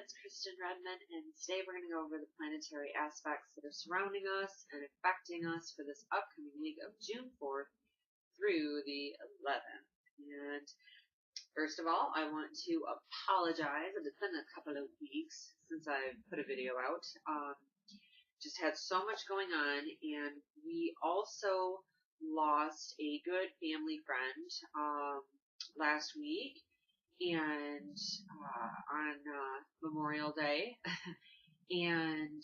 it's Kristen Redmond, and today we're going to go over the planetary aspects that are surrounding us and affecting us for this upcoming week of June 4th through the 11th. And first of all, I want to apologize. It's been a couple of weeks since I put a video out. Just had so much going on, and we also lost a good family friend last week. And on Memorial Day, and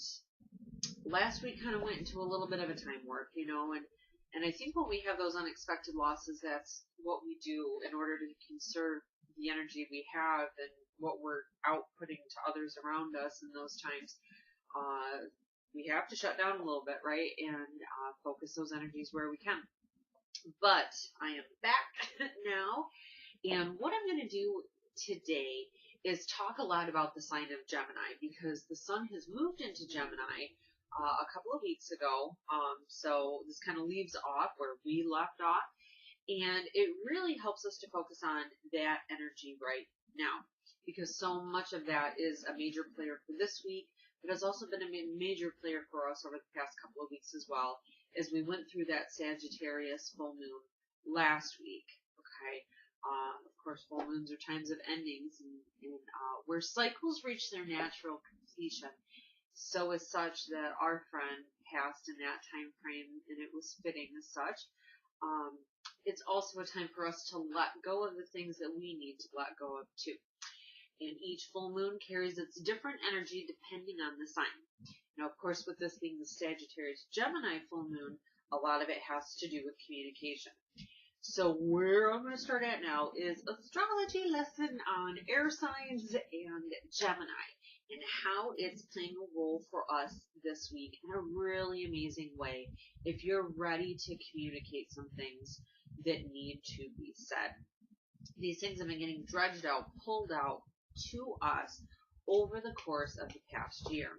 last week kind of went into a little bit of a time warp, and I think when we have those unexpected losses, that's what we do in order to conserve the energy we have and what we're outputting to others around us in those times. We have to shut down a little bit, right, and focus those energies where we can. But I am back now. And what I'm going to do today is talk a lot about the sign of Gemini, because the sun has moved into Gemini a couple of weeks ago. So this kind of leaves off where we left off. And it really helps us to focus on that energy right now, because so much of that is a major player for this week, but has also been a major player for us over the past couple of weeks as well, as we went through that Sagittarius full moon last week. Okay. Of course, full moons are times of endings, and where cycles reach their natural completion. So as such that our friend passed in that time frame, and it was fitting as such. It's also a time for us to let go of the things that we need to let go of too. And each full moon carries its different energy depending on the sign. Now, of course, with this being the Sagittarius Gemini full moon, a lot of it has to do with communication. So where I'm going to start at now is astrology lesson on air signs and Gemini, and how it's playing a role for us this week in a really amazing way if you're ready to communicate some things that need to be said. These things have been getting dredged out, pulled out to us over the course of the past year.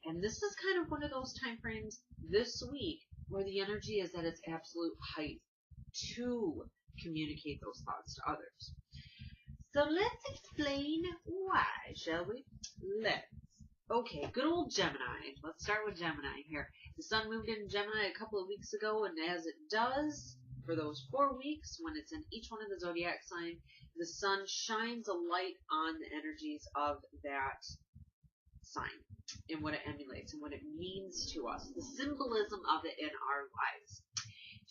And this is kind of one of those time frames this week where the energy is at its absolute height to communicate those thoughts to others. So let's explain why, shall we? Okay, good old Gemini. Let's start with Gemini here. The sun moved in Gemini a couple of weeks ago, and as it does for those 4 weeks, when it's in each one of the zodiac signs, the sun shines a light on the energies of that sign and what it emulates and what it means to us, the symbolism of it in our lives.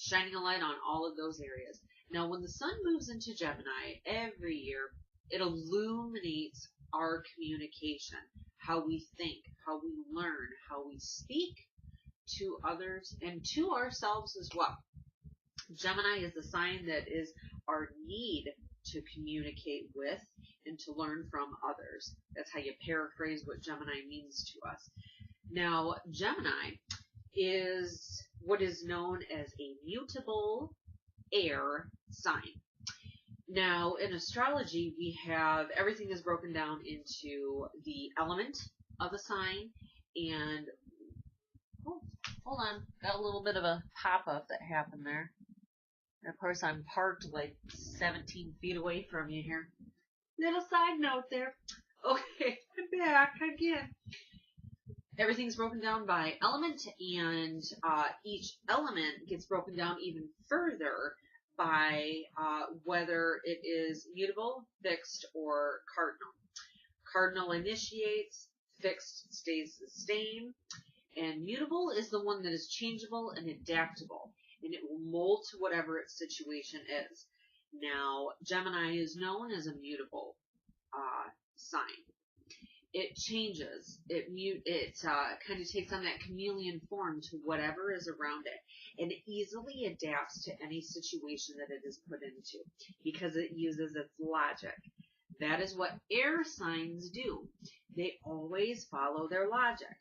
Shining a light on all of those areas. Now, when the sun moves into Gemini every year, it illuminates our communication, how we think, how we learn, how we speak to others and to ourselves as well. Gemini is the sign that is our need to communicate with and to learn from others. That's how you paraphrase what Gemini means to us. Now, Gemini is what is known as a mutable air sign. Now, in astrology, we have everything is broken down into the element of a sign, and hold on, got a little bit of a pop-up that happened there. And of course, I'm parked like 17 feet away from you here. Little side note there. Okay, I'm back again. Everything's broken down by element, and each element gets broken down even further by whether it is mutable, fixed, or cardinal. Cardinal initiates, fixed stays the same, and mutable is the one that is changeable and adaptable, and it will mold to whatever its situation is. Now, Gemini is known as a mutable sign. It changes. It kind of takes on that chameleon form to whatever is around it, and it easily adapts to any situation that it is put into because it uses its logic. That is what air signs do. They always follow their logic.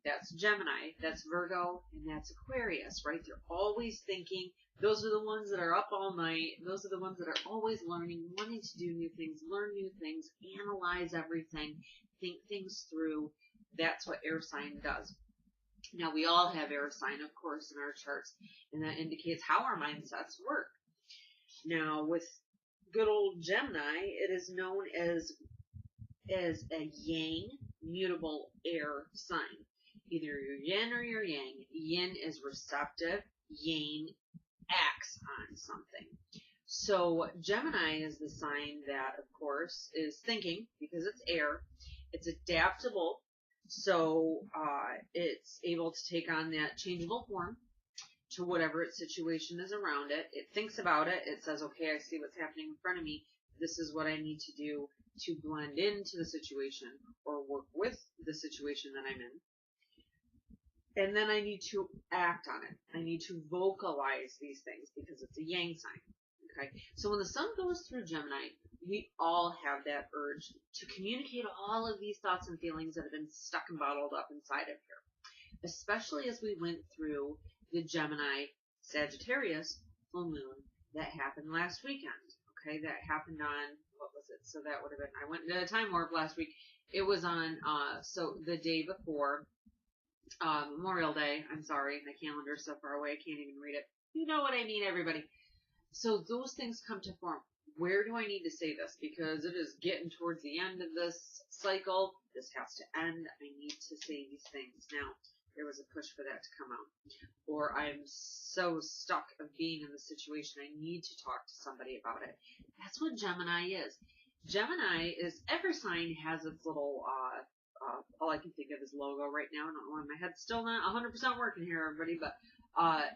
That's Gemini, that's Virgo, and that's Aquarius, right? They're always thinking. Those are the ones that are up all night. Those are the ones that are always learning, wanting to do new things, learn new things, analyze everything, think things through. That's what air sign does. Now, we all have air sign, of course, in our charts, and that indicates how our mindsets work. Now, with good old Gemini, it is known as is a yang, mutable air sign. Either you're yin or you're yang. Yin is receptive. Yang acts on something. So Gemini is the sign that, of course, is thinking, because it's air. It's adaptable. So it's able to take on that changeable form to whatever its situation is around it. It thinks about it. It says, okay, I see what's happening in front of me. This is what I need to do to blend into the situation or work with the situation that I'm in. And then I need to act on it. I need to vocalize these things because it's a yang sign. Okay. So when the sun goes through Gemini, we all have that urge to communicate all of these thoughts and feelings that have been stuck and bottled up inside of here. Especially as we went through the Gemini Sagittarius full moon that happened last weekend. Okay, that happened on, what was it? So that would have been, I went into a time warp last week. It was on, so the day before Memorial Day. I'm sorry, my calendar is so far away, I can't even read it. You know what I mean, everybody. So those things come to form. Where do I need to say this? Because it is getting towards the end of this cycle. This has to end. I need to say these things now. There was a push for that to come out. Or I'm so stuck of being in the situation, I need to talk to somebody about it. That's what Gemini is. Gemini is, every sign has its little, all I can think of is logo right now. I don't know why my head's still not 100% working here, everybody, but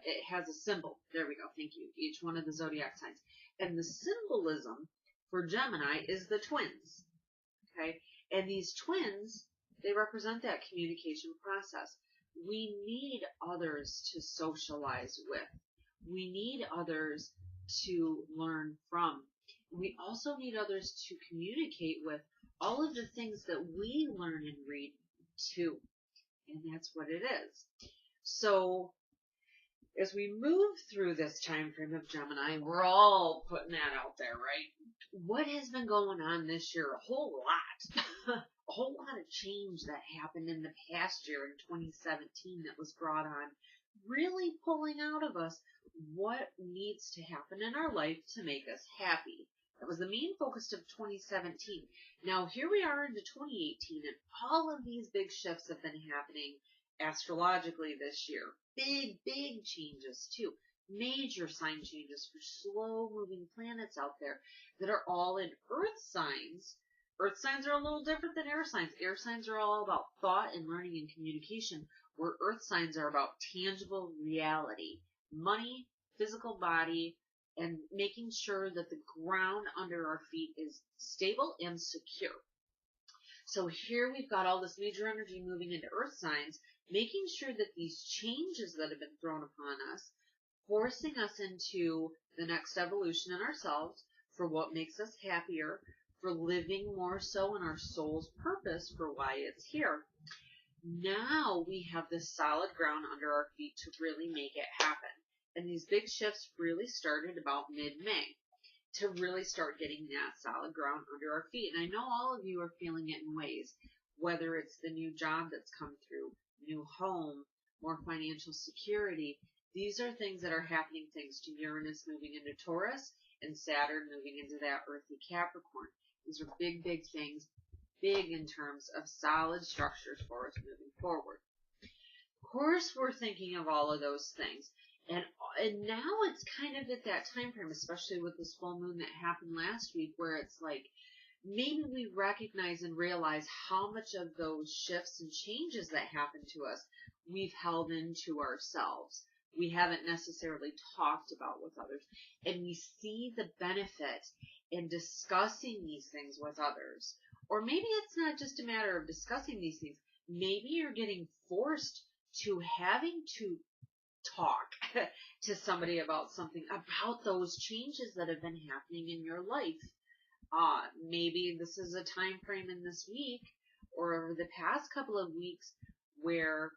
it has a symbol. There we go. Thank you. Each one of the zodiac signs. And the symbolism for Gemini is the twins. Okay? And these twins, they represent that communication process. We need others to socialize with. We need others to learn from. We also need others to communicate with all of the things that we learn and read too. And that's what it is. So as we move through this time frame of Gemini, we're all putting that out there, right? What has been going on this year? A whole lot. A whole lot of change that happened in the past year in 2017 that was brought on, really pulling out of us what needs to happen in our life to make us happy. That was the main focus of 2017. Now here we are into 2018, and all of these big shifts have been happening astrologically this year. Big changes too. Major sign changes for slow moving planets out there that are all in earth signs. Earth signs are a little different than air signs. Air signs are all about thought and learning and communication, where earth signs are about tangible reality, money, physical body, and making sure that the ground under our feet is stable and secure. So here we've got all this major energy moving into earth signs, making sure that these changes that have been thrown upon us, forcing us into the next evolution in ourselves for what makes us happier, for living more so in our soul's purpose for why it's here. Now we have this solid ground under our feet to really make it happen. And these big shifts really started about mid-May to really start getting that solid ground under our feet. And I know all of you are feeling it in ways, whether it's the new job that's come through, new home, more financial security. These are things that are happening thanks to Uranus moving into Taurus and Saturn moving into that earthy Capricorn. These are big things, big in terms of solid structures for us moving forward. Of course, we're thinking of all of those things. And now it's kind of at that time frame, especially with this full moon that happened last week, where it's like, maybe we recognize and realize how much of those shifts and changes that happen to us we've held into ourselves. We haven't necessarily talked about with others. And we see the benefit in discussing these things with others. Or maybe it's not just a matter of discussing these things. Maybe you're getting forced to having to talk to somebody about something, about those changes that have been happening in your life. Maybe this is a time frame in this week or over the past couple of weeks where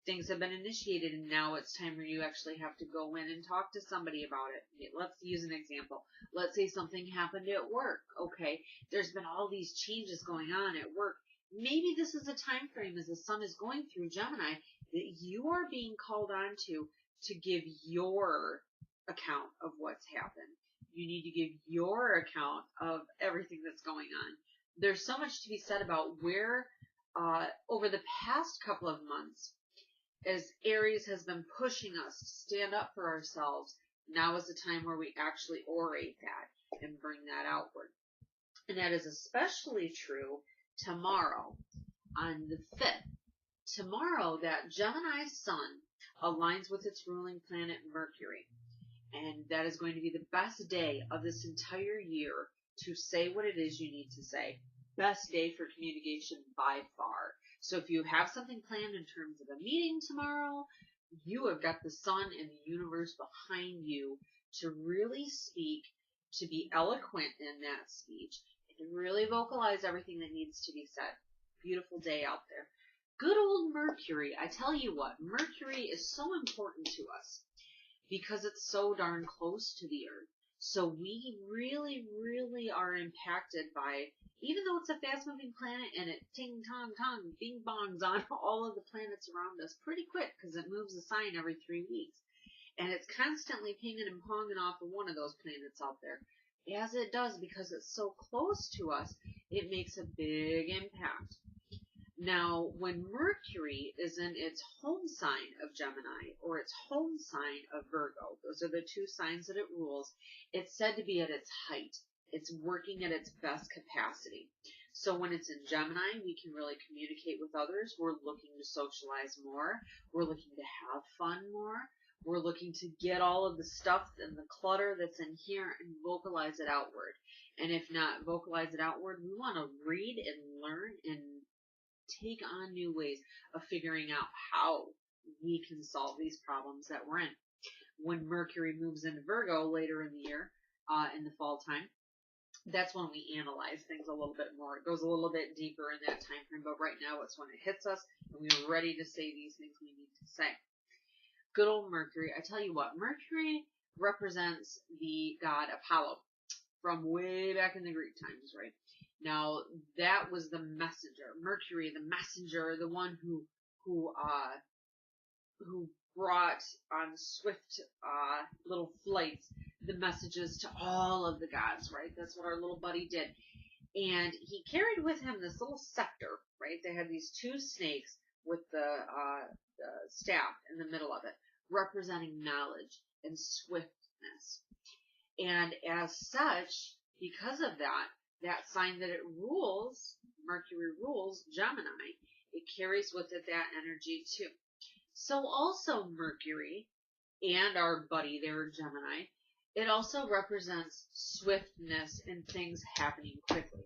things have been initiated and now it's time where you actually have to go in and talk to somebody about it. Let's use an example. Let's say something happened at work. Okay, there's been all these changes going on at work. Maybe this is a time frame as the sun is going through Gemini that you are being called on to give your account of what's happened. You need to give your account of everything that's going on. there's so much to be said about where, over the past couple of months, as Aries has been pushing us to stand up for ourselves, now is the time where we actually orate that and bring that outward. And that is especially true tomorrow on the 5th. Tomorrow, that Gemini Sun aligns with its ruling planet Mercury. And that is going to be the best day of this entire year to say what it is you need to say. Best day for communication by far. So if you have something planned in terms of a meeting tomorrow, you have got the sun and the universe behind you to really speak, to be eloquent in that speech, and to really vocalize everything that needs to be said. Beautiful day out there. Good old Mercury. I tell you what, Mercury is so important to us because it's so darn close to the Earth. So we really, really are impacted by, even though it's a fast-moving planet and it ting-tong-tong, bing-bongs on all of the planets around us pretty quick because it moves a sign every 3 weeks. And it's constantly pinging and ponging off of one of those planets out there. As it does, because it's so close to us, it makes a big impact. Now, when Mercury is in its home sign of Gemini or its home sign of Virgo, those are the two signs that it rules, it's said to be at its height. It's working at its best capacity. So when it's in Gemini, we can really communicate with others. We're looking to socialize more. We're looking to have fun more. We're looking to get all of the stuff and the clutter that's in here and vocalize it outward. And if not vocalize it outward, we want to read and learn and take on new ways of figuring out how we can solve these problems that we're in. When Mercury moves into Virgo later in the year, in the fall time, that's when we analyze things a little bit more. It goes a little bit deeper in that time frame, but right now it's when it hits us and we're ready to say these things we need to say. Good old Mercury. I tell you what, Mercury represents the god Apollo from way back in the Greek times, right? Now, that was the messenger. Mercury, the messenger, the one who brought on swift little flights the messages to all of the gods, right? That's what our little buddy did. And he carried with him this little scepter, right? They had these two snakes with the staff in the middle of it, representing knowledge and swiftness. And as such, because of that sign that it rules, Mercury rules Gemini, it carries with it that energy too. So also Mercury and our buddy there, Gemini, it also represents swiftness and things happening quickly.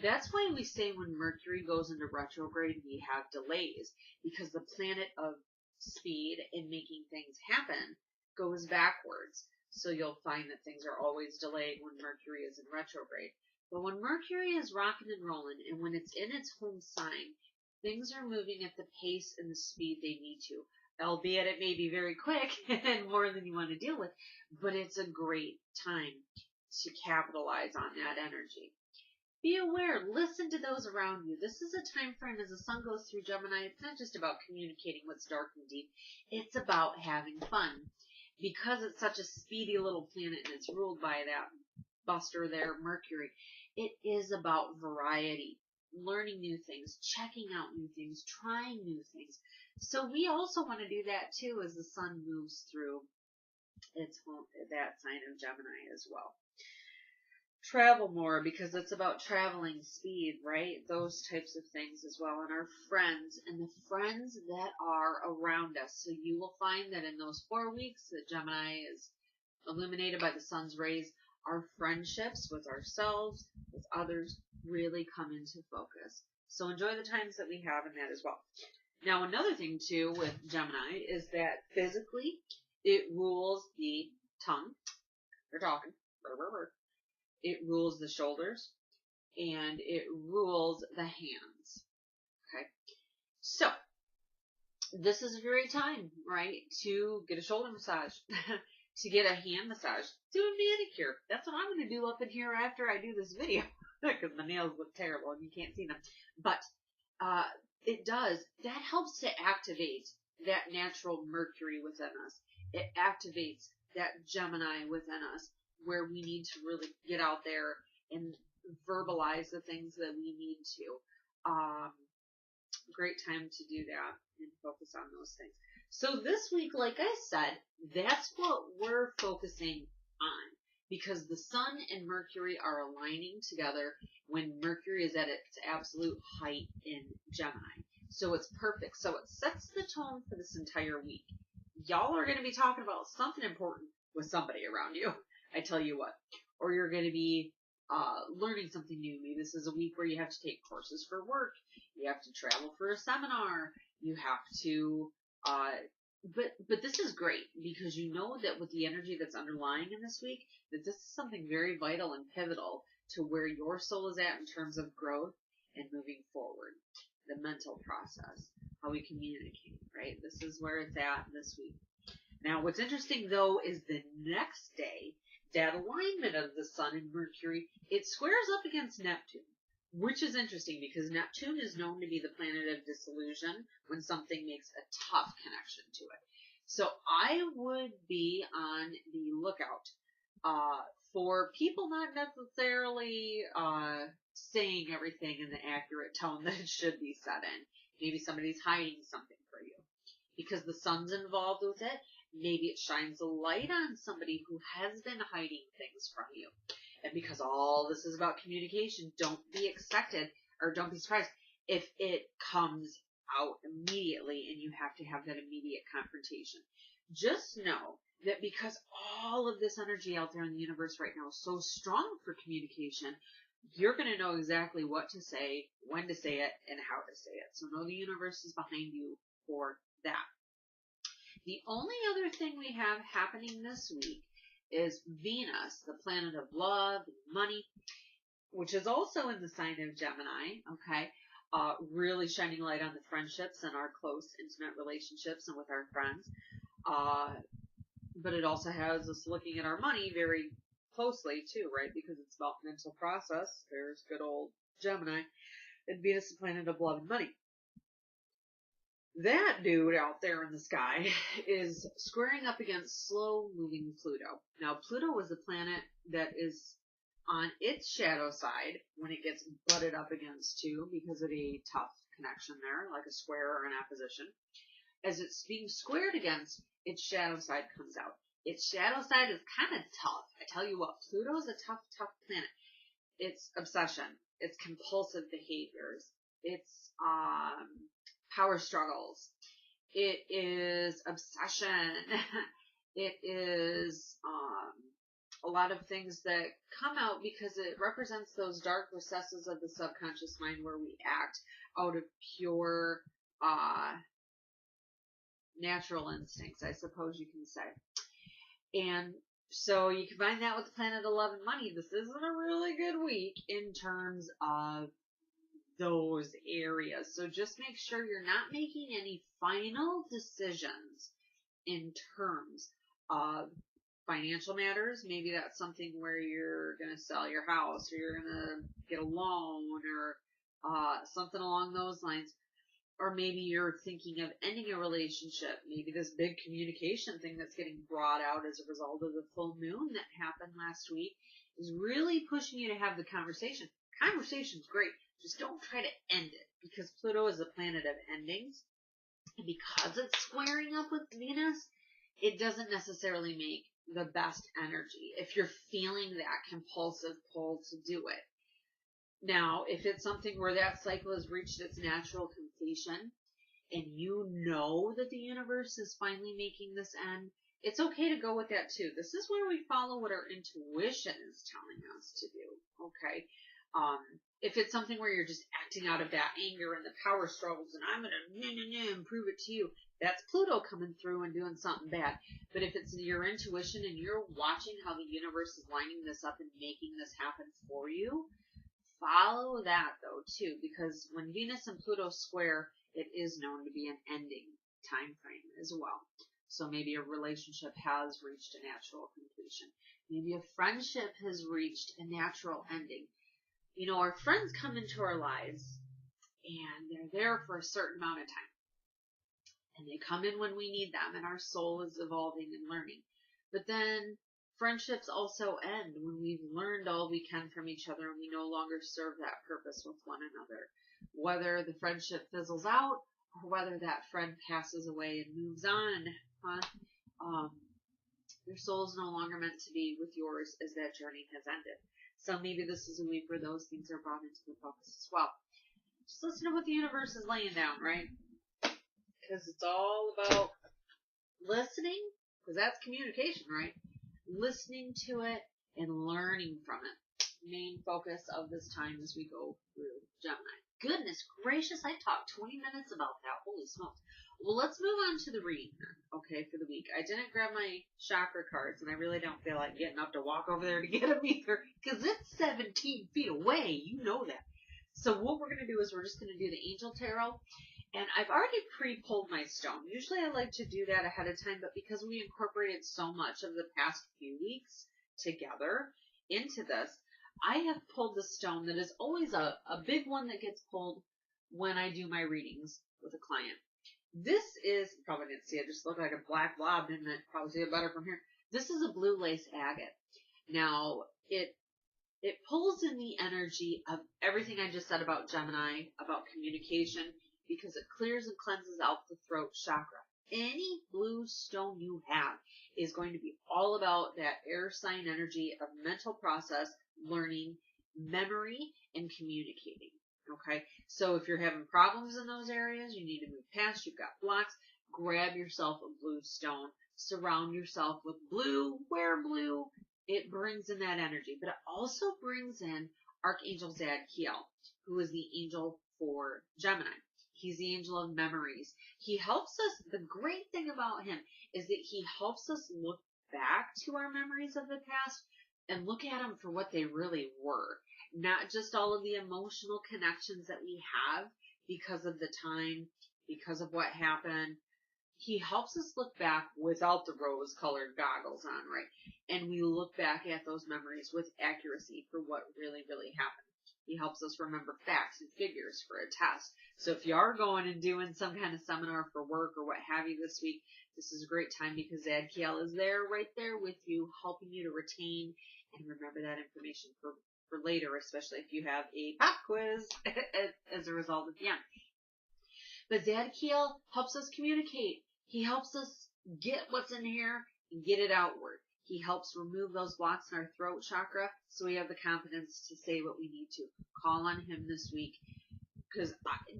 That's why we say when Mercury goes into retrograde, we have delays, because the planet of speed and making things happen goes backwards. So you'll find that things are always delayed when Mercury is in retrograde. But when Mercury is rocking and rolling, and when it's in its home sign, things are moving at the pace and the speed they need to. Albeit it may be very quick and more than you want to deal with, but it's a great time to capitalize on that energy. Be aware, listen to those around you. This is a time frame as the sun goes through Gemini. It's not just about communicating what's dark and deep. It's about having fun. Because it's such a speedy little planet and it's ruled by that buster there, Mercury, it is about variety, learning new things, checking out new things, trying new things. So we also want to do that too as the sun moves through its home, that sign of Gemini as well. Travel more, because it's about traveling speed, right? Those types of things as well. And our friends and the friends that are around us. So you will find that in those 4 weeks that Gemini is illuminated by the sun's rays, our friendships with ourselves, with others, really come into focus. So enjoy the times that we have in that as well. Now, another thing too with Gemini is that physically it rules the tongue. They're talking. It rules the shoulders, and it rules the hands. Okay, so this is a great time, right, to get a shoulder massage, to get a hand massage, do a manicure. That's what I'm going to do up in here after I do this video, because my nails look terrible and you can't see them. But it does. That helps to activate that natural Mercury within us. It activates that Gemini within us, where we need to really get out there and verbalize the things that we need to. Great time to do that and focus on those things. So this week, like I said, that's what we're focusing on, because the Sun and Mercury are aligning together when Mercury is at its absolute height in Gemini. So it's perfect. So it sets the tone for this entire week. Y'all are going to be talking about something important with somebody around you, I tell you what. Or you're going to be learning something new. Maybe this is a week where you have to take courses for work. You have to travel for a seminar. You have to, but this is great because you know that with the energy that's underlying in this week, that this is something very vital and pivotal to where your soul is at in terms of growth and moving forward. The mental process, how we communicate, right? This is where it's at this week. Now, what's interesting though is the next day, that alignment of the Sun and Mercury, it squares up against Neptune, which is interesting because Neptune is known to be the planet of disillusion when something makes a tough connection to it. So I would be on the lookout for people not necessarily saying everything in the accurate tone that it should be said in. Maybe somebody's hiding something for you because the Sun's involved with it. Maybe it shines a light on somebody who has been hiding things from you. And because all this is about communication, don't be expected or don't be surprised if it comes out immediately and you have to have that immediate confrontation. Just know that because all of this energy out there in the universe right now is so strong for communication, you're going to know exactly what to say, when to say it, and how to say it. So know the universe is behind you for that. The only other thing we have happening this week is Venus, the planet of love and money, which is also in the sign of Gemini, okay? Really shining light on the friendships and our close, intimate relationships and with our friends. But it also has us looking at our money very closely too, right? Because it's about mental process. There's good old Gemini. And Venus is the planet of love and money. That dude out there in the sky is squaring up against slow-moving Pluto. Now, Pluto is a planet that is on its shadow side when it gets butted up against too because of a tough connection there, like a square or an opposition. As it's being squared against, its shadow side comes out. Its shadow side is kind of tough. I tell you what, Pluto's a tough planet. It's obsession. It's compulsive behaviors. It's power struggles. It is obsession. It is a lot of things that come out because it represents those dark recesses of the subconscious mind where we act out of pure natural instincts, I suppose you can say. And so you combine that with the planet of love and money. This isn't a really good week in terms of those areas. So just make sure you're not making any final decisions in terms of financial matters. Maybe that's something where you're going to sell your house or you're going to get a loan or something along those lines. Or maybe you're thinking of ending a relationship. Maybe this big communication thing that's getting brought out as a result of the full moon that happened last week is really pushing you to have the conversation. Conversation's great. Just don't try to end it because Pluto is a planet of endings. And because it's squaring up with Venus, it doesn't necessarily make the best energy if you're feeling that compulsive pull to do it. Now, if it's something where that cycle has reached its natural completion and you know that the universe is finally making this end, it's okay to go with that too. This is where we follow what our intuition is telling us to do, okay? If it's something where you're just acting out of that anger and the power struggles and I'm going to prove it to you, that's Pluto coming through and doing something bad. But if it's your intuition and you're watching how the universe is lining this up and making this happen for you, follow that though too, because when Venus and Pluto square, it is known to be an ending time frame as well. So maybe a relationship has reached a natural completion. Maybe a friendship has reached a natural ending. You know, our friends come into our lives and they're there for a certain amount of time. And they come in when we need them and our soul is evolving and learning. But then Friendships also end when we've learned all we can from each other and we no longer serve that purpose with one another. Whether the friendship fizzles out or whether that friend passes away and moves on, your soul's no longer meant to be with yours as that journey has ended. So maybe this is a week where those things are brought into the focus as well. Just listen to what the universe is laying down, right? Because it's all about listening, because that's communication, right? Listening to it and learning from it. Main focus of this time as we go through Gemini. Goodness gracious, I talked 20 minutes about that. Holy smokes. Well, let's move on to the reading then, okay, for the week. I didn't grab my chakra cards, and I really don't feel like getting up to walk over there to get them either, because it's 17 feet away. You know that. So what we're going to do is we're just going to do the Angel Tarot. And I've already pre-pulled my stone. Usually I like to do that ahead of time, but because we incorporated so much of the past few weeks together into this, I have pulled the stone that is always a big one that gets pulled when I do my readings with a client. This is, probably didn't see it, just looked like a black blob, didn't it? Probably see it better from here. This is a blue lace agate. Now, it pulls in the energy of everything I just said about Gemini, about communication, because it clears and cleanses out the throat chakra. Any blue stone you have is going to be all about that air sign energy of mental process, learning, memory, and communicating. Okay? So if you're having problems in those areas, you need to move past, you've got blocks, grab yourself a blue stone, surround yourself with blue, wear blue. It brings in that energy, but it also brings in Archangel Zadkiel, who is the angel for Gemini. He's the angel of memories. He helps us. The great thing about him is that he helps us look back to our memories of the past and look at them for what they really were. Not just all of the emotional connections that we have because of the time, because of what happened. He helps us look back without the rose-colored goggles on, right? And we look back at those memories with accuracy for what really, really happened. He helps us remember facts and figures for a test. So if you are going and doing some kind of seminar for work or what have you this week, this is a great time because Zadkiel is there, right there with you, helping you to retain and remember that information for later, especially if you have a pop quiz as a result at the end. But Zadkiel helps us communicate. He helps us get what's in here and get it outward. He helps remove those blocks in our throat chakra so we have the confidence to say what we need to. Call on him this week because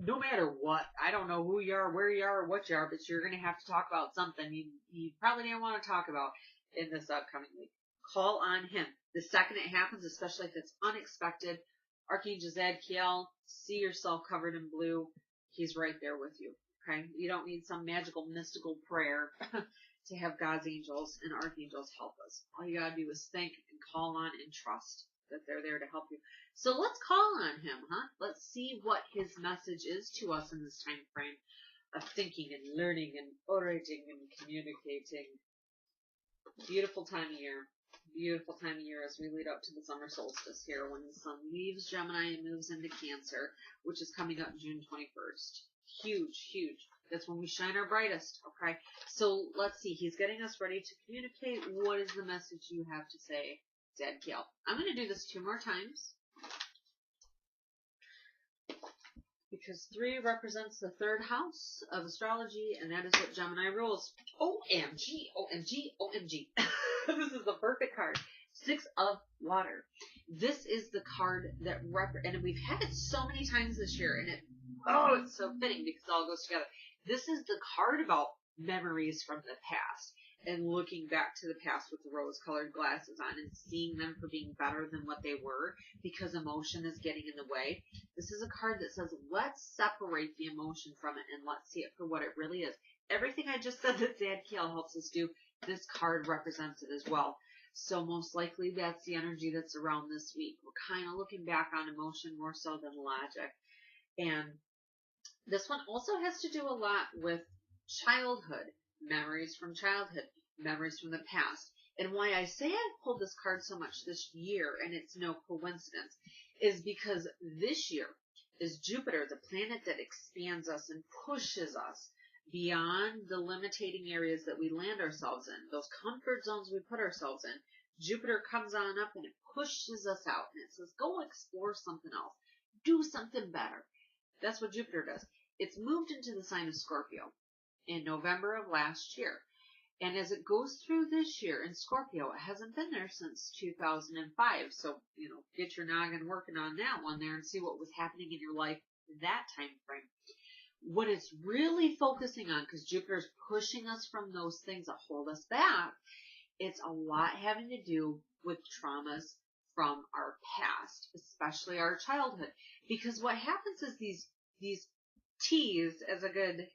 no matter what, I don't know who you are, where you are, or what you are, but you're going to have to talk about something you probably didn't want to talk about in this upcoming week. Call on him. The second it happens, especially if it's unexpected, Archangel Zadkiel, see yourself covered in blue. He's right there with you. Okay? You don't need some magical, mystical prayer to have God's angels and archangels help us. All you gotta do is think and call on and trust that they're there to help you. So let's call on him, huh? Let's see what his message is to us in this time frame of thinking and learning and orating and communicating. Beautiful time of year. Beautiful time of year as we lead up to the summer solstice here when the sun leaves Gemini and moves into Cancer, which is coming up June 21st. Huge, huge. That's when we shine our brightest, okay? So let's see. He's getting us ready to communicate. What is the message you have to say, Zadkiel? I'm going to do this 2 more times because 3 represents the 3rd house of astrology, and that is what Gemini rules. OMG, OMG, OMG. This is the perfect card. 6 of Water. This is the card that and we've had it so many times this year, and it's so fitting because it all goes together. This is the card about memories from the past and looking back to the past with the rose-colored glasses on and seeing them for being better than what they were because emotion is getting in the way. This is a card that says, let's separate the emotion from it and let's see it for what it really is. Everything I just said that Zadkiel helps us do, this card represents it as well. So most likely that's the energy that's around this week. We're kind of looking back on emotion more so than logic. And this one also has to do a lot with childhood, memories from childhood, memories from the past. And why I say I've pulled this card so much this year, and it's no coincidence, is because this year is Jupiter, the planet that expands us and pushes us beyond the limiting areas that we land ourselves in, those comfort zones we put ourselves in, Jupiter comes on up and it pushes us out and it says, go explore something else. Do something better. That's what Jupiter does. It's moved into the sign of Scorpio in November of last year. And as it goes through this year in Scorpio, it hasn't been there since 2005. So, get your noggin working on that one there and see what was happening in your life in that time frame. What it's really focusing on, because Jupiter's pushing us from those things that hold us back, it's a lot having to do with traumas from our past, especially our childhood. Because what happens is these T's, as a good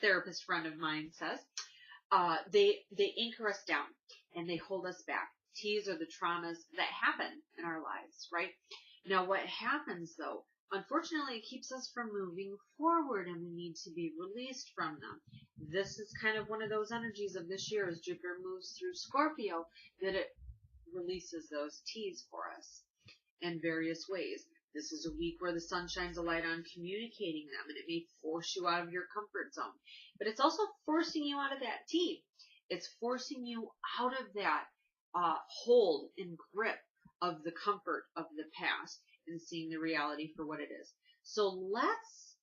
therapist friend of mine says, they anchor us down and they hold us back. T's are the traumas that happen in our lives, right? Now, what happens though, unfortunately, it keeps us from moving forward and we need to be released from them. This is kind of one of those energies of this year as Jupiter moves through Scorpio, that it releases those T's for us in various ways. This is a week where the sun shines a light on communicating them, and it may force you out of your comfort zone. But it's also forcing you out of that T. It's forcing you out of that hold and grip of the comfort of the past and seeing the reality for what it is. So let's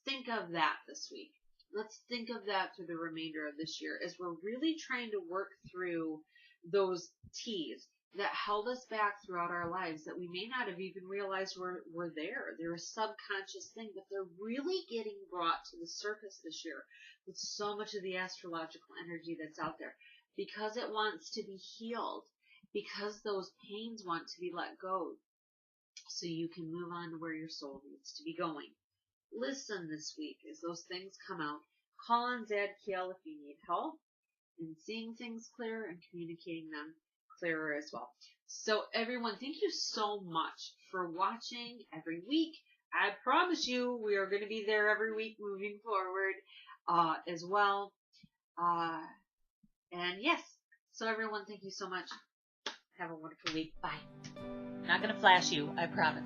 think of that this week. Let's think of that through the remainder of this year as we're really trying to work through those T's that held us back throughout our lives that we may not have even realized were there. They're a subconscious thing, but they're really getting brought to the surface this year with so much of the astrological energy that's out there because it wants to be healed, because those pains want to be let go so you can move on to where your soul needs to be going. Listen this week as those things come out. Call on Zadkiel if you need help in seeing things clearer and communicating them clearer as well. So everyone, thank you so much for watching every week. I promise you we are going to be there every week moving forward as well. And yes, so everyone, thank you so much. Have a wonderful week. Bye. I'm not going to flash you, I promise.